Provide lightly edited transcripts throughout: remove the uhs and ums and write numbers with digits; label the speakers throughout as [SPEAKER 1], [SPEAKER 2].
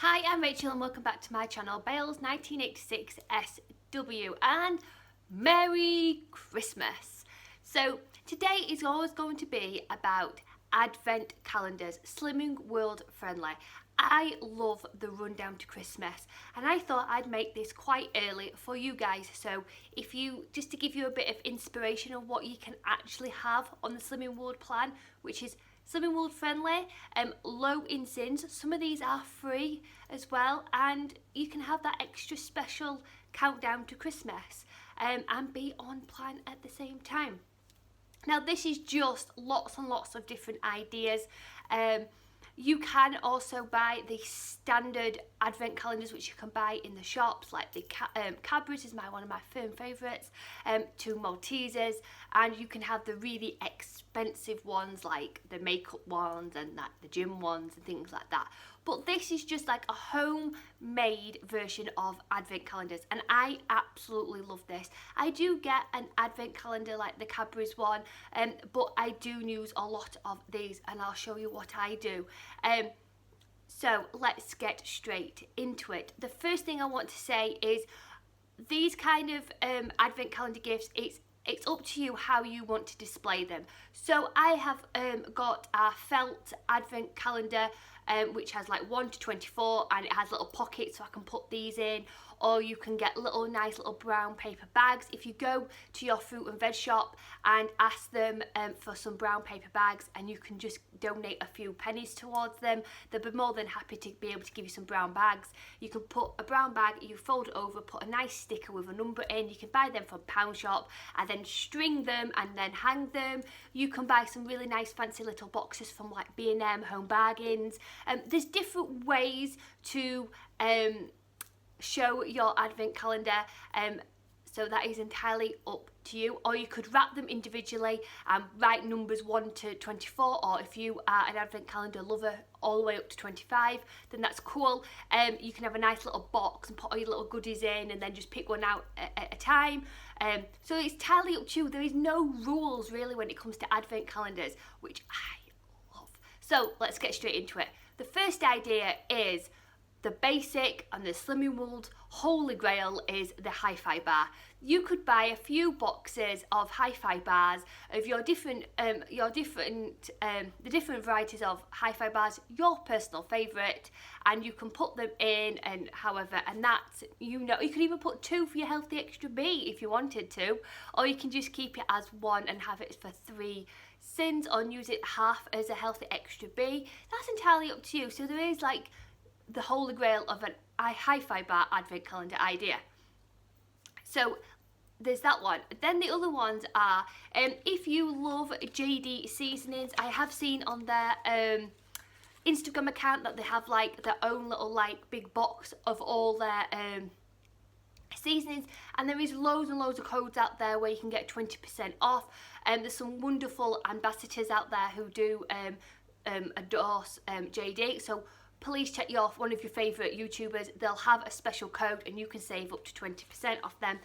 [SPEAKER 1] Hi, I'm Rachel and welcome back to my channel, Bales 1986 SW, and Merry Christmas. So today is always going to be about Advent calendars, slimming, world friendly. I love the rundown to Christmas and I thought I'd make this quite early for you guys, so if you, just to give you a bit of inspiration of what you can actually have on the Slimming World plan, which is Slimming World friendly, low in sins. Some of these are free as well, and you can have that extra special countdown to Christmas and be on plan at the same time. Now this is just lots and lots of different ideas. You can also buy the standard advent calendars, which you can buy in the shops, like the Cadbury's is one of my firm favourites, to Maltesers, and you can have the really expensive ones like the makeup ones and the gym ones and things like that. But this is just like a homemade version of advent calendars and I absolutely love this. I do get an advent calendar like the Cadbury's one, but I do use a lot of these and I'll show you what I do. So let's get straight into it. The first thing I want to say is these kind of advent calendar gifts, it's up to you how you want to display them. So I have got a felt advent calendar which has like 1 to 24 and it has little pockets so I can put these in, or you can get nice little brown paper bags. If you go to your fruit and veg shop and ask them for some brown paper bags and you can just donate a few pennies towards them, they'll be more than happy to be able to give you some brown bags. You can put a brown bag, you fold it over, put a nice sticker with a number in. You can buy them from Pound Shop and then string them and then hang them. You can buy some really nice fancy little boxes from like B&M, Home Bargains. There's different ways to show your advent calendar, so that is entirely up to you. Or you could wrap them individually and write numbers 1 to 24, or if you are an advent calendar lover all the way up to 25, then that's cool. You can have a nice little box and put all your little goodies in and then just pick one out at a time. So it's entirely up to you. There is no rules really when it comes to advent calendars, which I love. So let's get straight into it. The first idea is the basic and the Slimming World holy grail is the hi-fi bar. You could buy a few boxes of hi-fi bars of the different varieties of hi-fi bars, your personal favourite, and you can put them in and that's, you can even put 2 for your healthy extra B if you wanted to, or you can just keep it as 1 and have it for 3 sins, or use it half as a healthy extra B. That's entirely up to you. So there is like the holy grail of a hi-fi bar advent calendar idea. So there's that one. Then the other ones are, if you love JD seasonings, I have seen on their Instagram account that they have like their own little like big box of all their seasonings, and there is loads and loads of codes out there where you can get 20% off. There's some wonderful ambassadors out there who do endorse JD, so please check one of your favourite YouTubers. They'll have a special code and you can save up to 20% off them.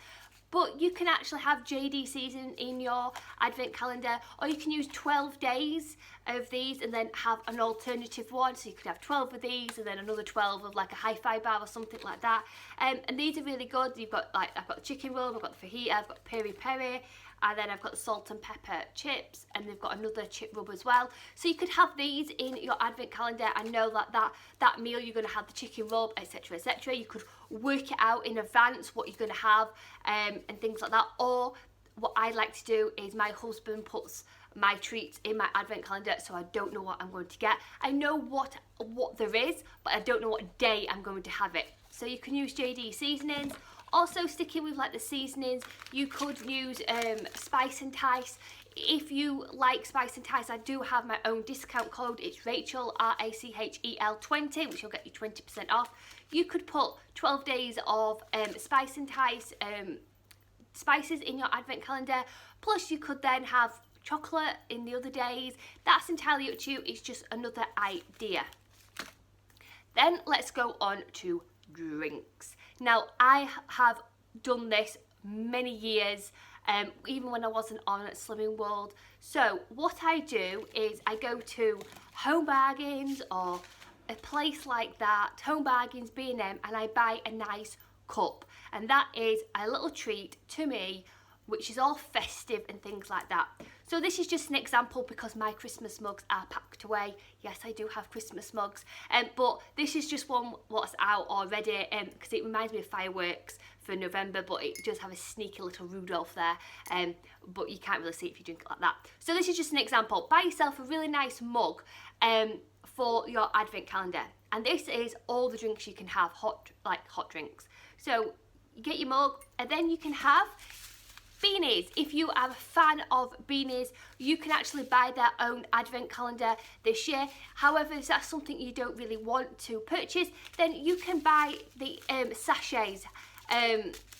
[SPEAKER 1] But you can actually have JD season in your advent calendar, or you can use 12 days of these and then have an alternative one. So you could have 12 of these and then another 12 of like a hi-fi bar or something like that. And these are really good. You've got like, I've got the chicken roll, I've got the fajita, I've got peri peri, and then I've got the salt and pepper chips, and they've got another chip rub as well. So you could have these in your advent calendar and know that meal you're going to have the chicken rub, etc, etc. You could work it out in advance what you're going to have and things like that. Or what I like to do is my husband puts my treats in my advent calendar, so I don't know what I'm going to get. I know what there is, but I don't know what day I'm going to have it. So you can use JD seasonings. Also, sticking with like the seasonings, you could use Spice and Tice. If you like Spice and Tice, I do have my own discount code. It's Rachel, RACHEL 20, which will get you 20% off. You could put 12 days of Spice and Tice spices in your advent calendar. Plus, you could then have chocolate in the other days. That's entirely up to you. It's just another idea. Then let's go on to drinks. Now, I have done this many years, even when I wasn't on Slimming World. So what I do is I go to Home Bargains or a place like that, Home Bargains, B&M, and I buy a nice cup, and that is a little treat to me, which is all festive and things like that. So this is just an example because my Christmas mugs are packed away. Yes, I do have Christmas mugs, but this is just one what's out already, because it reminds me of fireworks for November, but it does have a sneaky little Rudolph there, but you can't really see it if you drink it like that. So this is just an example. Buy yourself a really nice mug for your Advent calendar, and this is all the drinks you can have, hot drinks. So you get your mug, and then you can have beanies. If you are a fan of beanies, you can actually buy their own Advent calendar this year. However, if that's something you don't really want to purchase, then you can buy the sachets.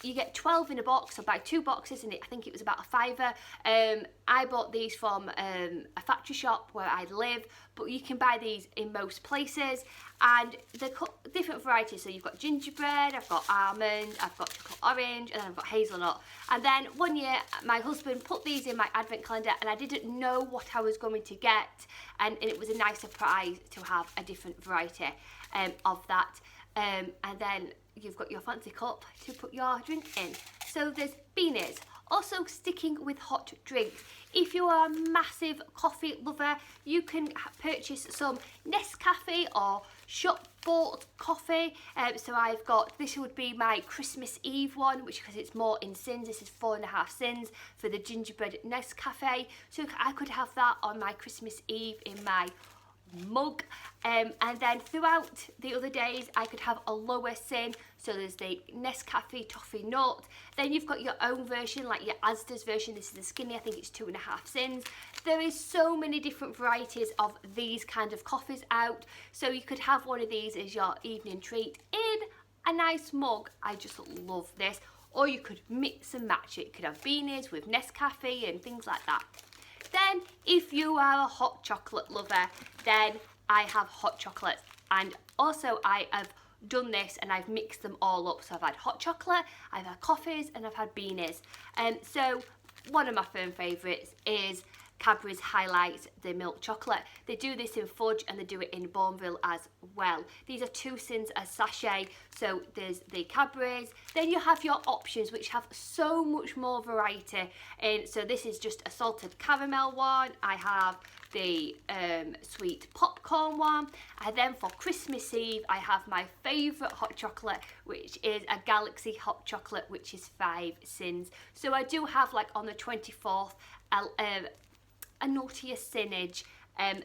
[SPEAKER 1] You get 12 in a box, so buy 2 boxes, and I think it was about a £5. I bought these from a factory shop where I live, but you can buy these in most places, and they're different varieties. So you've got gingerbread, I've got almond, I've got chocolate orange, and then I've got hazelnut. And then one year my husband put these in my Advent calendar, and I didn't know what I was going to get, and it was a nice surprise to have a different variety of that. And then you've got your fancy cup to put your drink in. So there's beanies. Also, sticking with hot drinks, if you are a massive coffee lover, you can purchase some Nescafe or shop bought coffee. So I've got, this would be my Christmas Eve one, which, because it's more in sins, this is 4.5 sins for the gingerbread Nescafe. So I could have that on my Christmas Eve in my mug, and then throughout the other days I could have a lower sin. So there's the Nescafe Toffee Nut, then you've got your own version, like your Asda's version. This is the skinny, I think it's 2.5 sins. There is so many different varieties of these kind of coffees out, so you could have one of these as your evening treat in a nice mug. I just love this. Or you could mix and match it. You could have beanies with Nescafe and things like that. Then, if you are a hot chocolate lover, then I have hot chocolates, and also I have done this and I've mixed them all up. So I've had hot chocolate, I've had coffees, and I've had beanies. So one of my firm favourites is Cadbury's Highlight, the milk chocolate. They do this in fudge and they do it in Bourneville as well. These are 2 cents a sachet. So there's the Cadbury's. Then you have your options, which have so much more variety. And so this is just a salted caramel one. I have the sweet popcorn one, and then for Christmas Eve I have my favourite hot chocolate, which is a Galaxy hot chocolate, which is 5 cents. So I do have, like, on the 24th a naughtier sinnage,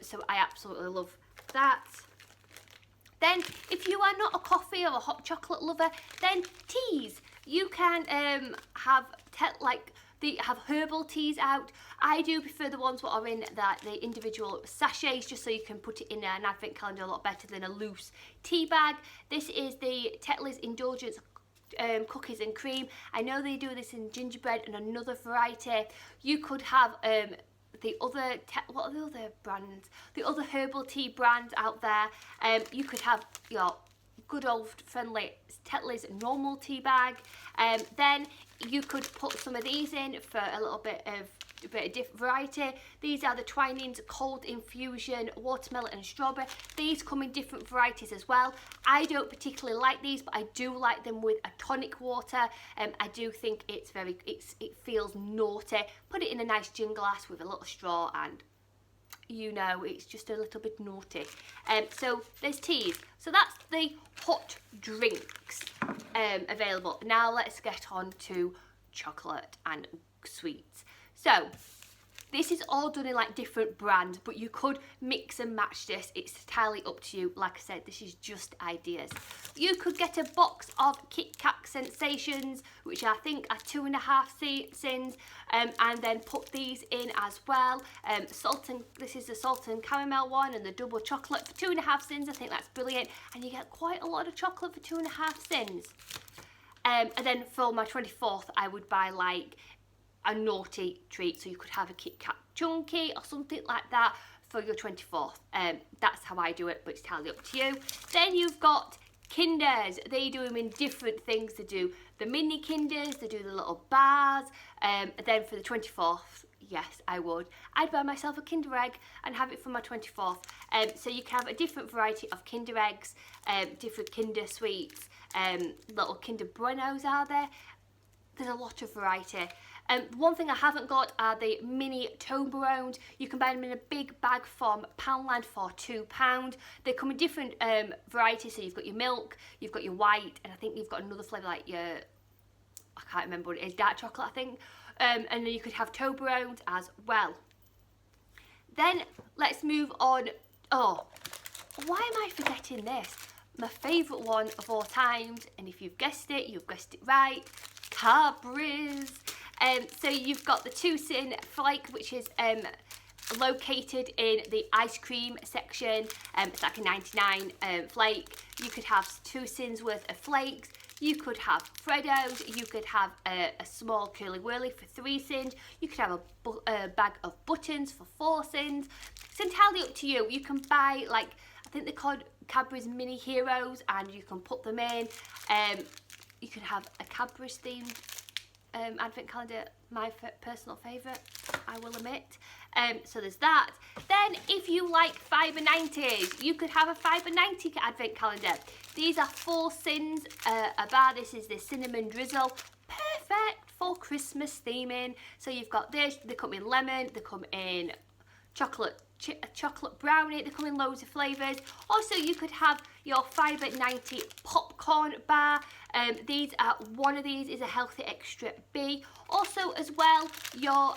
[SPEAKER 1] so I absolutely love that. Then if you are not a coffee or a hot chocolate lover, then teas. You can have have herbal teas out. I do prefer the ones that are in the individual sachets, just so you can put it in an Advent calendar a lot better than a loose tea bag. This is the Tetley's Indulgence cookies and cream. I know they do this in gingerbread and another variety. You could have the other, what are the other brands? The other herbal tea brands out there. You could have your good old friendly Tetley's normal tea bag. Then you could put some of these in for a little bit of different variety. These are the Twinings Cold Infusion Watermelon and Strawberry. These come in different varieties as well. I don't particularly like these, but I do like them with a tonic water. I do think it feels naughty. Put it in a nice gin glass with a little straw, and you know, it's just a little bit naughty. So there's teas. So that's the hot drinks available. Now let's get on to chocolate and sweets. So this is all done in like different brands, but you could mix and match this. It's entirely up to you. Like I said, this is just ideas. You could get a box of Kit Kat Sensations, which I think are 2.5 cents, and then put these in as well. This is the salt and caramel one, and the double chocolate for 2.5 cents. I think that's brilliant, and you get quite a lot of chocolate for 2.5 cents. And then for my 24th, I would buy like a naughty treat, so you could have a Kit Kat Chunky or something like that for your 24th. That's how I do it, but it's entirely up to you. Then you've got Kinders. They do them in different things. They do the mini Kinders, they do the little bars, and then for the 24th Yes, I would. I'd buy myself a Kinder Egg and have it for my 24th. So you can have a different variety of Kinder Eggs, different Kinder Sweets, little Kinder Buenos are there. There's a lot of variety. One thing I haven't got are the mini Toblerones. You can buy them in a big bag from Poundland for £2. They come in different varieties. So you've got your milk, you've got your white, and I think you've got another flavour like your, I can't remember what it is, dark chocolate I think. And then you could have Toblerones as well. Then let's move on. Oh, why am I forgetting this? My favourite one of all times, and if you've guessed it right, Cadbury's. So you've got the 2-tin flake, which is located in the ice cream section. It's like a 99 flake. You could have 2 tins worth of flakes. You could have Freddos. You could have a small curly whirly for 3 cents. You could have a bag of buttons for 4 cents. It's entirely up to you. You can buy, like, I think they're called Cadbury's Mini Heroes, and you can put them in. You could have a Cadbury's themed advent calendar, my personal favourite, I will admit. So there's that. Then if you like Fibre 90s, you could have a Fibre 90 advent calendar. These are 4 cents a bar. This is the cinnamon drizzle. Perfect for Christmas theming. So you've got this, they come in lemon, they come in chocolate brownie, they come in loads of flavours. Also you could have your Fibre 90 popcorn bar. These are, one of these is a healthy extra B. Also as well, your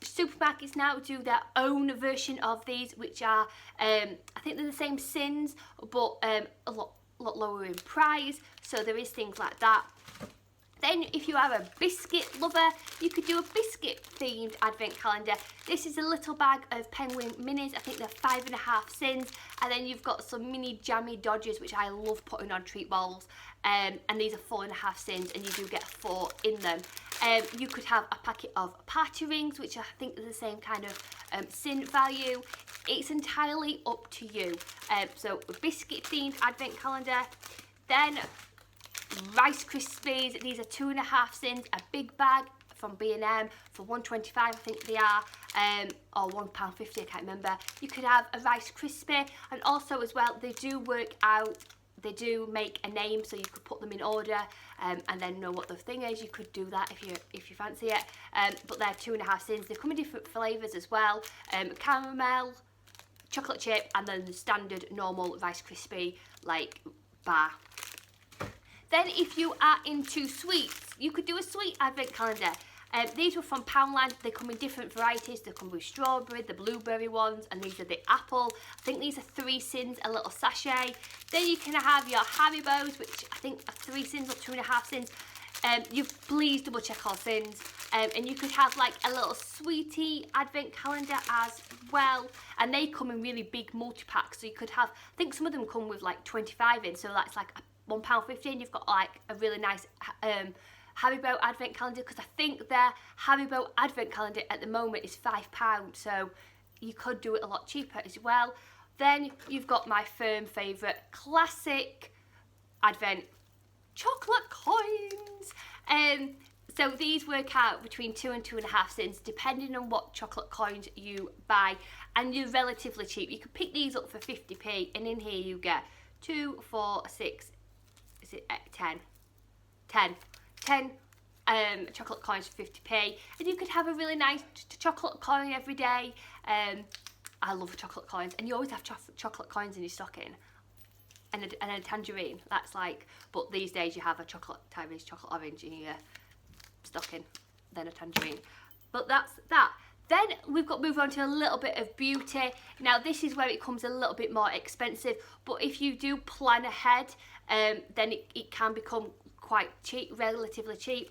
[SPEAKER 1] supermarkets now do their own version of these, which are I think they're the same sins but a lot lower in price, so there is things like that. Then if you are a biscuit lover, you could do a biscuit themed advent calendar. This is a little bag of penguin minis. I think they're 5.5 cents. And then you've got some mini jammy dodgers, which I love putting on treat balls. And these are 4.5 cents, and you do get 4 in them. You could have a packet of party rings, which I think are the same kind of cent value. It's entirely up to you. So a biscuit themed advent calendar. Then Rice Krispies, these are 2.5 cents, a big bag from B&M for £1.25 I think they are, or £1.50, I can't remember. You could have a Rice Krispie, and also as well, they do work out, they do make a name, so you could put them in order and then know what the thing is. You could do that if you fancy it, but they're 2.5 cents. They come in different flavours as well, caramel, chocolate chip, and then the standard normal Rice Krispie like bar. Then if you are into sweets, you could do a sweet advent calendar. These were from Poundland. They come in different varieties. They come with strawberry, the blueberry ones, and these are the apple. I think these are 3 cents, a little sachet. Then you can have your Haribos, which I think are 3 cents or 2.5 cents. You please double check all cents. And you could have like a little sweetie advent calendar as well. And they come in really big multi-packs. So you could have, I think some of them come with like 25 in. So that's like £1.50, and you've got like a really nice Haribo advent calendar, because I think their Haribo advent calendar at the moment is £5, so you could do it a lot cheaper as well. Then you've got my firm favourite classic advent chocolate coins. So these work out between 2 and 2.5 cents depending on what chocolate coins you buy, and you're relatively cheap. You can pick these up for 50p, and in here you get 2, 4, 6, is it 10 chocolate coins for 50p, and you could have a really nice chocolate coin every day. I love chocolate coins, and you always have chocolate coins in your stocking, and a tangerine. That's like, but these days you have a Tyrese chocolate orange in your stocking, then a tangerine. But that's that. Then we've got to move on to a little bit of beauty. Now this is where it comes a little bit more expensive, but if you do plan ahead, then it can become quite cheap, relatively cheap.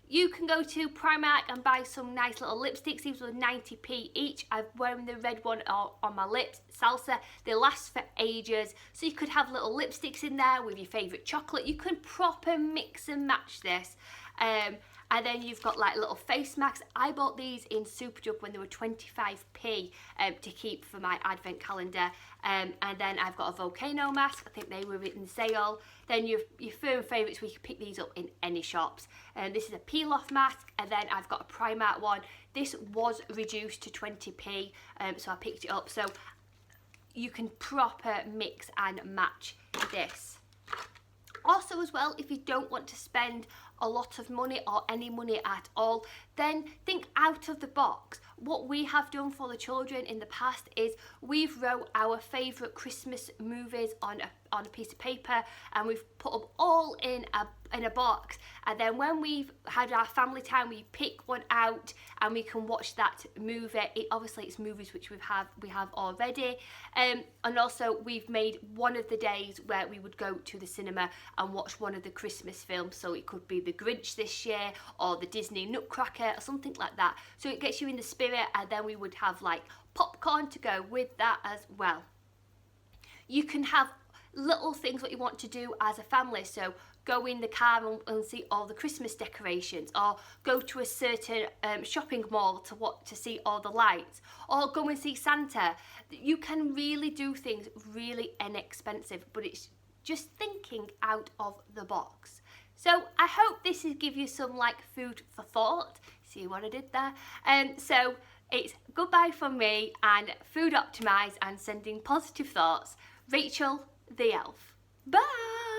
[SPEAKER 1] You can go to Primark and buy some nice little lipsticks. These were 90p each. I'm wearing the red one on my lips, Salsa. They last for ages. So you could have little lipsticks in there with your favourite chocolate. You can proper mix and match this. And then you've got like little face masks. I bought these in Superdrug when they were 25p to keep for my advent calendar. And then I've got a volcano mask. I think they were in sale. Then your firm favourites, we can pick these up in any shops. This is a peel off mask, and then I've got a Primark one. This was reduced to 20p, so I picked it up. So you can proper mix and match this. Also as well, if you don't want to spend a lot of money or any money at all, then think out of the box. What we have done for the children in the past is we've wrote our favourite Christmas movies on a piece of paper, and we've put them all in a box, and then when we've had our family time, we pick one out and we can watch that movie. Obviously it's movies which we have already, and also we've made one of the days where we would go to the cinema and watch one of the Christmas films. So it could be the Grinch this year, or the Disney Nutcracker, or something like that. So it gets you in the spirit, and then we would have like popcorn to go with that as well. You can have little things what you want to do as a family. So go in the car and see all the Christmas decorations, or go to a certain shopping mall to see all the lights, or go and see Santa. You can really do things really inexpensive, but it's just thinking out of the box. So I hope this will give you some like food for thought. See what I did there? So it's goodbye from me, and food optimised and sending positive thoughts. Rachel the Elf. Bye!